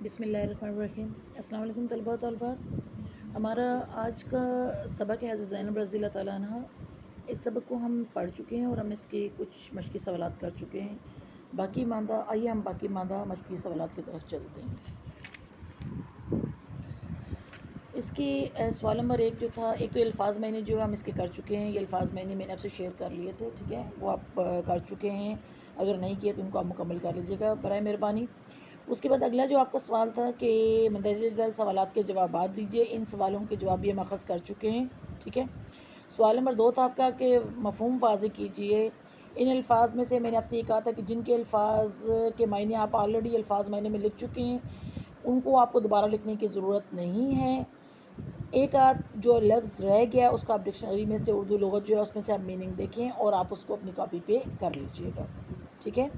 بسم اللہ الرحمن الرحیم۔ السلام علیکم طلباء و طالبات۔ ہمارا آج کا سبق ہے حضرت زینب رضی اللہ تعالیٰ عنہ۔ اس سبق کو ہم پڑھ چکے ہیں اور ہم اس کے کچھ مشقی سوالات کر چکے ہیں۔ آئیے ہم باقی ماندہ مشقی سوالات کی طرف چلتے ہیں۔ اس کی سوال نمبر 1 جو تھا، ایک تو الفاظ میں نے جو ہم اس کے کر چکے ہیں، یہ الفاظ میں نے آپ سے شیئر کر لیے تھے، ٹھیک ہے، وہ آپ کر چکے ہیں۔ اگر نہیں کیے تو ان کو آپ مکمل کر لیجیے گا برائے مہربانی۔ اس کے بعد اگلا جو آپ کا سوال تھا کہ مندرجہ ذیل سوالات کے جوابات دیجیے، ان سوالوں کے جواب بھی ہم اخذ کر چکے ہیں، ٹھیک ہے۔ سوال نمبر 2 تھا آپ کا کہ مفہوم واضح کیجیے۔ ان الفاظ میں سے میں نے آپ سے یہ کہا تھا کہ جن کے الفاظ کے معنی آپ آلریڈی الفاظ معنی میں لکھ چکے ہیں، ان کو آپ کو دوبارہ لکھنے کی ضرورت نہیں ہے۔ ایک آدھ جو لفظ رہ گیا اس کا آپ ڈکشنری میں سے اردو لغت جو ہے اس میں سے آپ میننگ دیکھیں اور آپ اس کو اپنی کاپی پہ کر لیجیے گا، ٹھیک ہے۔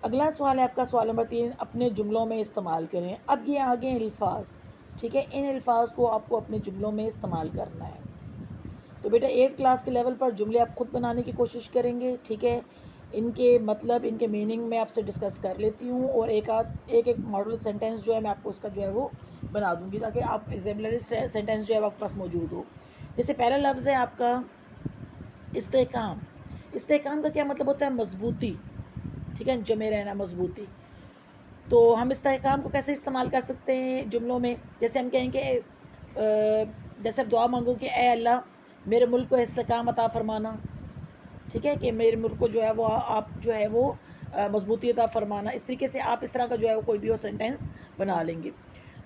اگلا سوال ہے آپ کا سوال نمبر 3، اپنے جملوں میں استعمال کریں۔ اب یہ آگے الفاظ، ٹھیک ہے، ان الفاظ کو آپ کو اپنے جملوں میں استعمال کرنا ہے۔ تو بیٹا 8 کلاس کے لیول پر جملے آپ خود بنانے کی کوشش کریں گے، ٹھیک ہے۔ ان کے مطلب، ان کے میننگ میں آپ سے ڈسکس کر لیتی ہوں، اور ایک ماڈل سینٹینس جو ہے میں آپ کو اس کا جو ہے وہ بنا دوں گی تاکہ آپ ایگزامپلری سینٹینس جو ہے آپ کے پاس موجود ہو۔ جیسے پہلا لفظ ہے آپ کا استحکام۔ استحکام کا کیا مطلب ہوتا ہے؟ مضبوطی، ٹھیک ہے، جمے رہنا، مضبوطی۔ تو ہم استحکام کو کیسے استعمال کر سکتے ہیں جملوں میں؟ جیسے ہم کہیں کہ جیسے دعا مانگو کہ اے اللہ میرے ملک کو استحکام عطا فرمانا، ٹھیک ہے، کہ میرے ملک کو جو ہے وہ آپ جو ہے وہ مضبوطی عطا فرمانا۔ اس طریقے سے آپ اس طرح کا جو ہے وہ کوئی بھی وہ سینٹینس بنا لیں گے۔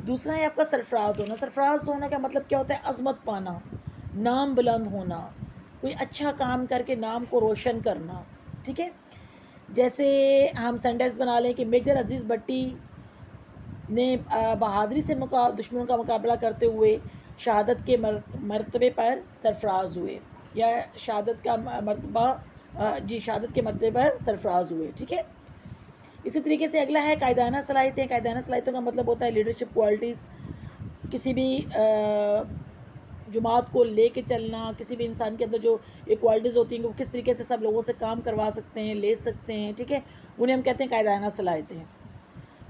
دوسرا ہے آپ کا سرفراز ہونا۔ سرفراز ہونا کا مطلب کیا ہوتا ہے؟ عظمت پانا، نام بلند ہونا، کوئی اچھا کام کر کے نام کو روشن کرنا، ٹھیک ہے۔ جیسے ہم سینٹینس بنا لیں کہ میجر عزیز بٹی نے بہادری سے دشمنوں کا مقابلہ کرتے ہوئے شہادت کے مرتبے پر سرفراز ہوئے، یا شہادت کا مرتبہ شہادت کے مرتبے پر سرفراز ہوئے، ٹھیک ہے۔ اسی طریقے سے اگلا ہے قائدانہ صلاحیتیں۔ قائدانہ صلاحیتوں کا مطلب ہوتا ہے لیڈرشپ کوالٹیز، کسی بھی جماعت کو لے کے چلنا، کسی بھی انسان کے اندر جو یہ کوالٹیز ہوتی ہیں کہ وہ کس طریقے سے سب لوگوں سے کام کروا سکتے ہیں، لے سکتے ہیں، ٹھیک ہے، انہیں ہم کہتے ہیں قائدانہ صلاحیتیں۔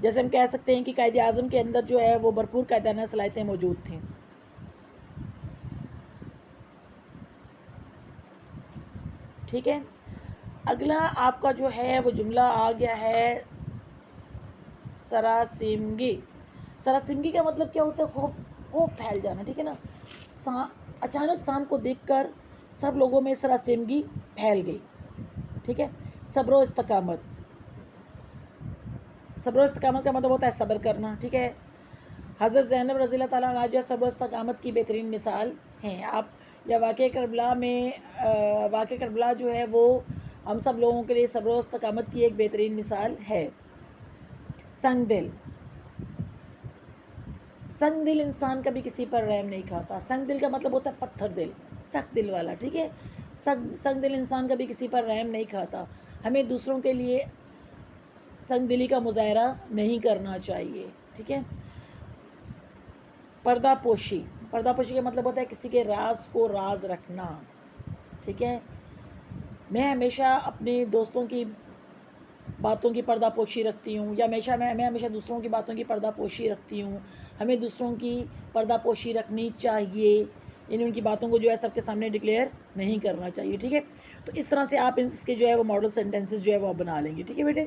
جیسے ہم کہہ سکتے ہیں کہ قائد اعظم کے اندر جو ہے وہ بھرپور قائدانہ صلاحیتیں موجود تھیں، ٹھیک ہے۔ اگلا آپ کا جو ہے وہ جملہ آ گیا ہے سراسیمگی۔ سراسیمگی کا مطلب کیا ہوتا ہے؟ خوف پھیل جانا، ٹھیک ہے نا۔ اچانک سام کو دیکھ کر سب لوگوں میں سراسیمگی پھیل گئی، ٹھیک ہے۔ صبر و استقامت۔ صبر و استقامت کا مطلب ہوتا ہے صبر کرنا، ٹھیک ہے۔ حضرت زینب رضی اللہ تعالیٰ عنہ جو صبر و استقامت کی بہترین مثال ہیں۔ آپ یا واقعہ کربلا جو ہے وہ ہم سب لوگوں کے لیے صبر و استقامت کی ایک بہترین مثال ہے۔ سنگ دل۔ سنگ دل انسان کبھی کسی پر رحم نہیں کھاتا۔ سنگ دل کا مطلب ہوتا ہے پتھر دل، سخت دل والا، ٹھیک ہے۔ سنگ دل انسان کبھی کسی پر رحم نہیں کھاتا۔ ہمیں دوسروں کے لیے سنگ دلی کا مظاہرہ نہیں کرنا چاہیے، ٹھیک ہے۔ پردہ پوشی۔ پردہ پوشی کا مطلب ہوتا ہے کسی کے راز کو راز رکھنا، ٹھیک ہے۔ میں ہمیشہ اپنے دوستوں کی باتوں کی پردہ پوشی رکھتی ہوں، یا میں ہمیشہ دوسروں کی باتوں کی پردہ پوشی رکھتی ہوں۔ ہمیں دوسروں کی پردہ پوشی رکھنی چاہیے، یعنی ان کی باتوں کو جو ہے سب کے سامنے ڈکلیئر نہیں کرنا چاہیے، ٹھیک ہے۔ تو اس طرح سے آپ اس کے جو ہے وہ ماڈل سینٹینسز جو ہے وہ بنا لیں گے، ٹھیک ہے بیٹے۔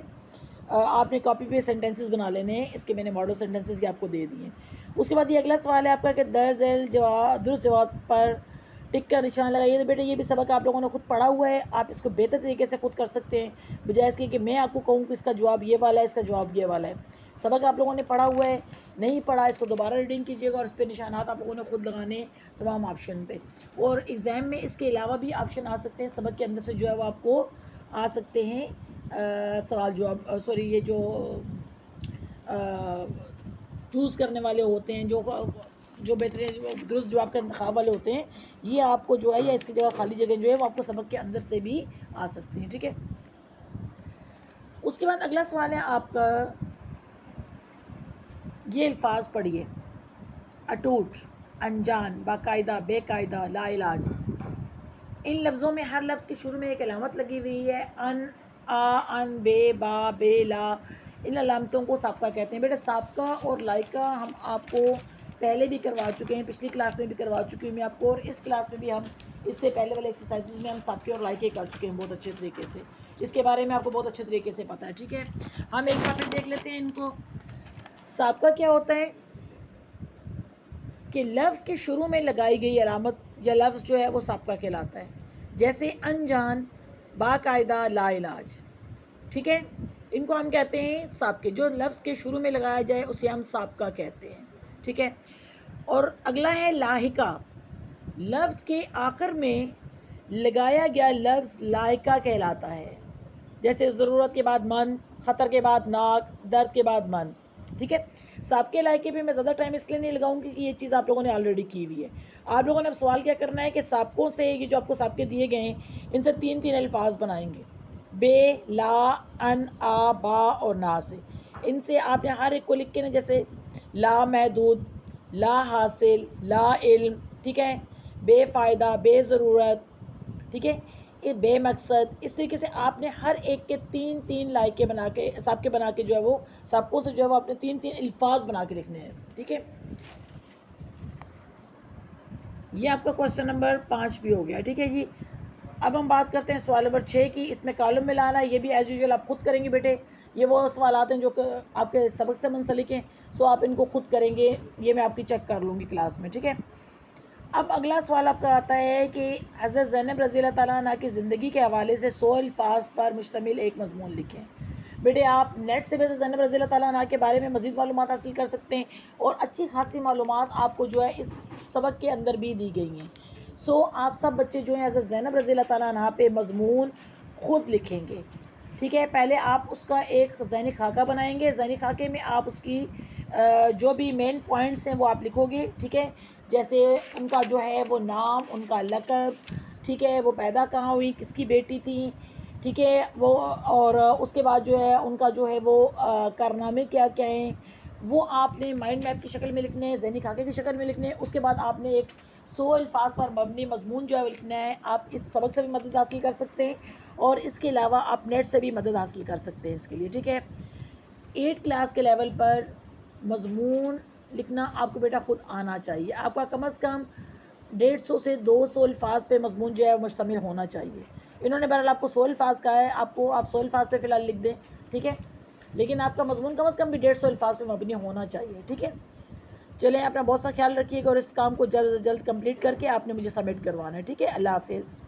آپ نے کاپی پہ سینٹینسز بنا لینے ہیں، اس کے میں نے ماڈل سینٹینسز کے آپ کو دے دیے۔ اس کے بعد یہ اگلا سوال ہے آپ کا کہ درج ذیل درست جواب پر ٹک کا نشان لگائیے۔ تو بیٹے یہ بھی سبق آپ لوگوں نے خود پڑھا ہوا ہے، آپ اس کو بہتر طریقے سے خود کر سکتے ہیں، بجائے اس کے کہ میں آپ کو کہوں کہ اس کا جواب یہ والا ہے، اس کا جواب یہ والا ہے۔ سبق آپ لوگوں نے پڑھا ہوا ہے، نہیں پڑھا اس کو دوبارہ ریڈنگ کیجیے گا، اور اس پہ نشانات آپ لوگوں نے خود لگانے تمام آپشن پہ۔ اور ایگزام میں اس کے علاوہ بھی آپشن آ سکتے ہیں، سبق کے اندر سے جو ہے وہ آپ کو آ سکتے ہیں سوال جواب، یہ جو چوز کرنے والے ہوتے ہیں، جو بہترین درست جواب کا انتخاب والے ہوتے ہیں، یہ آپ کو جو ہے یا اس کی جگہ خالی جگہ جو ہے وہ آپ کو سبق کے اندر سے بھی آ سکتی ہیں، ٹھیک ہے۔ اس کے بعد اگلا سوال ہے آپ کا، یہ الفاظ پڑھیے: اٹوٹ، انجان، باقاعدہ، بے قاعدہ، لا علاج۔ ان لفظوں میں ہر لفظ کے شروع میں ایک علامت لگی ہوئی ہے، ان، آ، ان، بے، با، بے، لا۔ ان علامتوں کو سابقہ کہتے ہیں. بیٹا سابقہ اور لائقہ ہم آپ کو پہلے بھی کروا چکے ہیں, پچھلی کلاس میں بھی کروا چکی ہوں میں آپ کو, اور اس کلاس میں بھی ہم اس سے پہلے والے ایکسرسائزز میں ہم سابقے اور لائقے کر چکے ہیں بہت اچھے طریقے سے. اس کے بارے میں آپ کو بہت اچھے طریقے سے پتہ ہے. ٹھیک ہے, ہم ایک بار پھر دیکھ لیتے ہیں ان کو. سابقہ کیا ہوتا ہے کہ لفظ کے شروع میں لگائی گئی علامت یا لفظ جو ہے وہ سابقہ کہلاتا ہے. جیسے انجان, باقاعدہ, لا علاج. ٹھیک ہے, ان کو ہم کہتے ہیں سابقے. جو لفظ کے شروع میں لگایا جائے اسے ہم سابقہ کہتے ہیں. ٹھیک ہے, اور اگلا ہے لاحقہ. لفظ کے آخر میں لگایا گیا لفظ لاحقہ کہلاتا ہے. جیسے ضرورت کے بعد من, خطر کے بعد ناک, درد کے بعد من. ٹھیک ہے, سابقے لائقے پہ میں زیادہ ٹائم اس لیے نہیں لگاؤں گی کہ یہ چیز آپ لوگوں نے آلریڈی کی ہوئی ہے. آپ لوگوں نے اب سوال کیا کرنا ہے کہ سابقوں سے, یہ جو آپ کو سابقے دیے گئے ہیں ان سے 3 الفاظ بنائیں گے, بے, لا, ان, آ, با اور نا سے. ان سے آپ نے ہر ایک کو لکھ کے نا, جیسے لا محدود, لا حاصل, لا علم, ٹھیک ہے, بے فائدہ, بے ضرورت, ٹھیک ہے, بے مقصد. اس طریقے سے آپ نے ہر ایک کے 3 لائقے بنا کے, سابقے بنا کے جو ہے وہ سابقوں سے جو ہے وہ آپ نے 3 الفاظ بنا کے لکھنے ہیں. ٹھیک ہے, یہ آپ کا کوشچن نمبر 5 بھی ہو گیا. ٹھیک ہے جی, اب ہم بات کرتے ہیں سوال نمبر 6 کی. اس میں کالم میں لانا ہے, یہ بھی ایز یوزول آپ خود کریں گے بیٹے. یہ وہ سوالات ہیں جو کہ آپ کے سبق سے منسلک ہیں, سو آپ ان کو خود کریں گے. یہ میں آپ کی چیک کر لوں گی کلاس میں. ٹھیک ہے, اب اگلا سوال آپ کا آتا ہے کہ حضرت زینب رضی اللہ تعالیٰ عنہ کی زندگی کے حوالے سے 100 الفاظ پر مشتمل ایک مضمون لکھیں. بیٹے آپ نیٹ سے بھی زینب رضی اللہ تعالیٰ عنہ کے بارے میں مزید معلومات حاصل کر سکتے ہیں, اور اچھی خاصی معلومات آپ کو جو ہے اس سبق کے اندر بھی دی گئی ہیں. سو آپ سب بچے جو ہیں حضرت زینب رضی اللہ تعالیٰ عنہ پہ مضمون خود لکھیں گے. ٹھیک ہے, پہلے آپ اس کا ایک ذہنی خاکہ بنائیں گے. ذہنی خاکے میں آپ اس کی جو بھی مین پوائنٹس ہیں وہ آپ لکھو گے. ٹھیک ہے, جیسے ان کا جو ہے وہ نام, ان کا لقب, ٹھیک ہے, وہ پیدا کہاں ہوئی, کس کی بیٹی تھی, ٹھیک ہے, وہ, اور اس کے بعد جو ہے ان کا جو ہے وہ کارنامے کیا کیا ہیں, وہ آپ نے مائنڈ میپ کی شکل میں لکھنے ہیں, ذہنی خاکے کی شکل میں لکھنے ہیں. اس کے بعد آپ نے ایک 100 الفاظ پر مبنی مضمون جو ہے وہ لکھنا ہے. آپ اس سبق سے بھی مدد حاصل کر سکتے ہیں, اور اس کے علاوہ آپ نیٹ سے بھی مدد حاصل کر سکتے ہیں اس کے لیے. ٹھیک ہے, 8 کلاس کے لیول پر مضمون لکھنا آپ کو بیٹا خود آنا چاہیے. آپ کا کم از کم 150 سے 200 الفاظ پہ مضمون جو ہے مشتمل ہونا چاہیے. انہوں نے بہرحال آپ کو 100 الفاظ کہا ہے, آپ 100 الفاظ پہ فی الحال لکھ دیں. ٹھیک ہے, لیکن آپ کا مضمون کم از کم بھی 150 الفاظ پہ مبنی ہونا چاہیے. ٹھیک ہے, چلیں اپنا بہت سا خیال رکھیے گا, اور اس کام کو جلد از جلد کمپلیٹ کر کے آپ نے مجھے سبمٹ کروانا ہے. ٹھیک ہے, اللہ حافظ.